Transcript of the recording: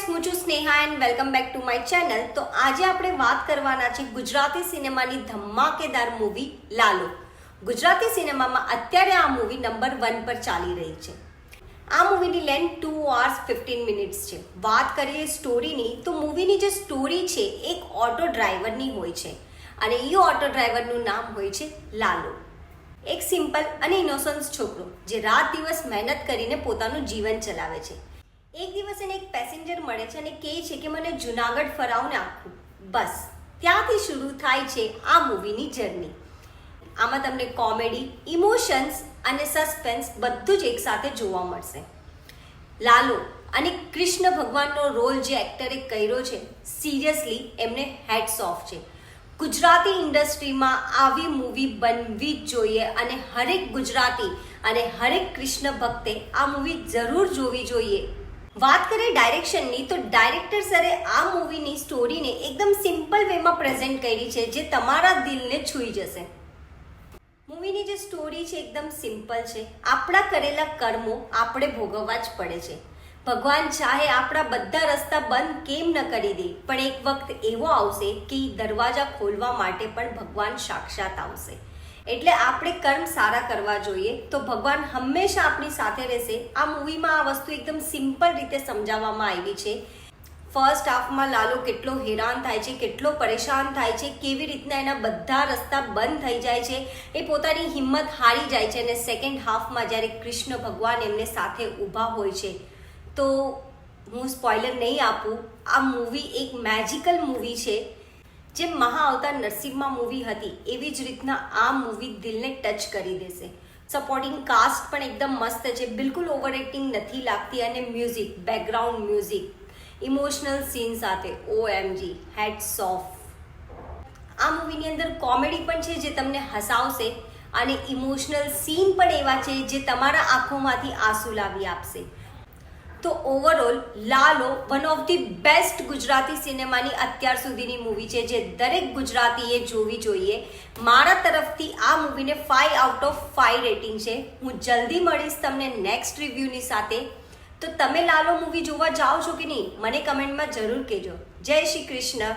હું છું Sneha and welcome back to my channel. તો આજે આપણે વાત કરવાના છે ગુજરાતી સિનેમાની ધમાકેદાર મૂવી લાલો. ગુજરાતી સિનેમામાં અત્યારે આ મૂવી નંબર 1 પર ચાલી રહી છે. આ મૂવીની લેન્થ 2 hours 15 minutes છે. વાત કરીએ સ્ટોરીની તો મૂવીની જે સ્ટોરી છે એક ઓટો ડ્રાઈવરની હોય છે અને એ ઓટો ડ્રાઈવરનું નામ હોય છે લાલો. એક સિમ્પલ અને ઇનોસન્ટ છોકરો જે રાત દિવસ મહેનત કરીને પોતાનું જીવન ચલાવે છે. એક દિવસ એને એક પેસેન્જર મળે છે અને કહે છે કે મને જુનાગઢ ફરાવું ને આખું. બસ ત્યાંથી શરૂ થાય છે આ મૂવીની જર્ની. આમાં તમને કોમેડી, ઇમોશન્સ અને સસ્પેન્સ બધું જ એકસાથે જોવા મળશે. લાલો અને કૃષ્ણ ભગવાનનો રોલ જે એક્ટરે કર્યો છે, સિરિયસલી એમને હેડ્સ ઓફ છે. ગુજરાતી ઇન્ડસ્ટ્રીમાં આવી મૂવી બનવી જ જોઈએ અને હરેક ગુજરાતી અને હરેક કૃષ્ણ ભક્તે આ મૂવી જરૂર જોવી જોઈએ. વાત કરીએ ડાયરેક્શનની તો ડાયરેક્ટર સરે આ મૂવીની સ્ટોરીને એકદમ સિમ્પલ વેમાં પ્રેઝન્ટ કરી છે જે તમારા દિલને છૂઈ જશે. મૂવીની જે સ્ટોરી છે એકદમ સિમ્પલ છે. આપણા કરેલા કર્મો આપણે ભોગવવા જ પડે છે. ભગવાન ચાહે આપણા બધા રસ્તા બંધ કેમ ન કરી દે, પણ એક વખત એવો આવશે કે દરવાજા ખોલવા માટે પણ ભગવાન સાક્ષાત આવશે. એટલે આપણે કર્મ સારા કરવા જોઈએ તો ભગવાન હંમેશા આપણી સાથે રહેશે. આ મૂવીમાં આ વસ્તુ એકદમ સિમ્પલ રીતે સમજાવવામાં આવી છે. ફર્સ્ટ હાફમાં લાલો કેટલો હેરાન થાય છે, કેટલો પરેશાન થાય છે, કેવી રીતના એના બધા રસ્તા બંધ થઈ જાય છે, એ પોતાની હિંમત હારી જાય છે. અને સેકન્ડ હાફમાં જ્યારે કૃષ્ણ ભગવાન એમને સાથે ઊભા હોય છે તો હું સ્પોઇલર નહીં આપું, આ મૂવી એક મેજિકલ મૂવી છે. જે મહાઅવતાર નરસિંહમાં મૂવી હતી એવી જ રીતના આ મૂવી દિલને ટચ કરી દેશે. સપોર્ટિંગ કાસ્ટ પણ એકદમ મસ્ત છે, બિલકુલ ઓવર એક્ટિંગ નથી લાગતી. અને music, background music, emotional scene સાથે OMG હેડ્સ ઓફ. આ મૂવીની અંદર કોમેડી પણ છે જે તમને હસાવશે અને ઇમોશનલ સીન પણ એવા છે જે તમારા આંખોમાંથી આંસુ લાવી આપશે. તો overall Lalo one of the best Gujarati સિનેમાની અત્યાર સુધીની મૂવી છે જે દરેક ગુજરાતીએ જોવી જોઈએ. મારા તરફથી આ મૂવીને 5 out of 5 રેટિંગ છે. હું જલ્દી મળીશ તમને નેક્સ્ટ રિવ્યૂની સાથે. તો તમે લાલો મૂવી જોવા જાઓ છો કે નહીં મને કમેન્ટમાં જરૂર કહેજો. જય શ્રી કૃષ્ણ.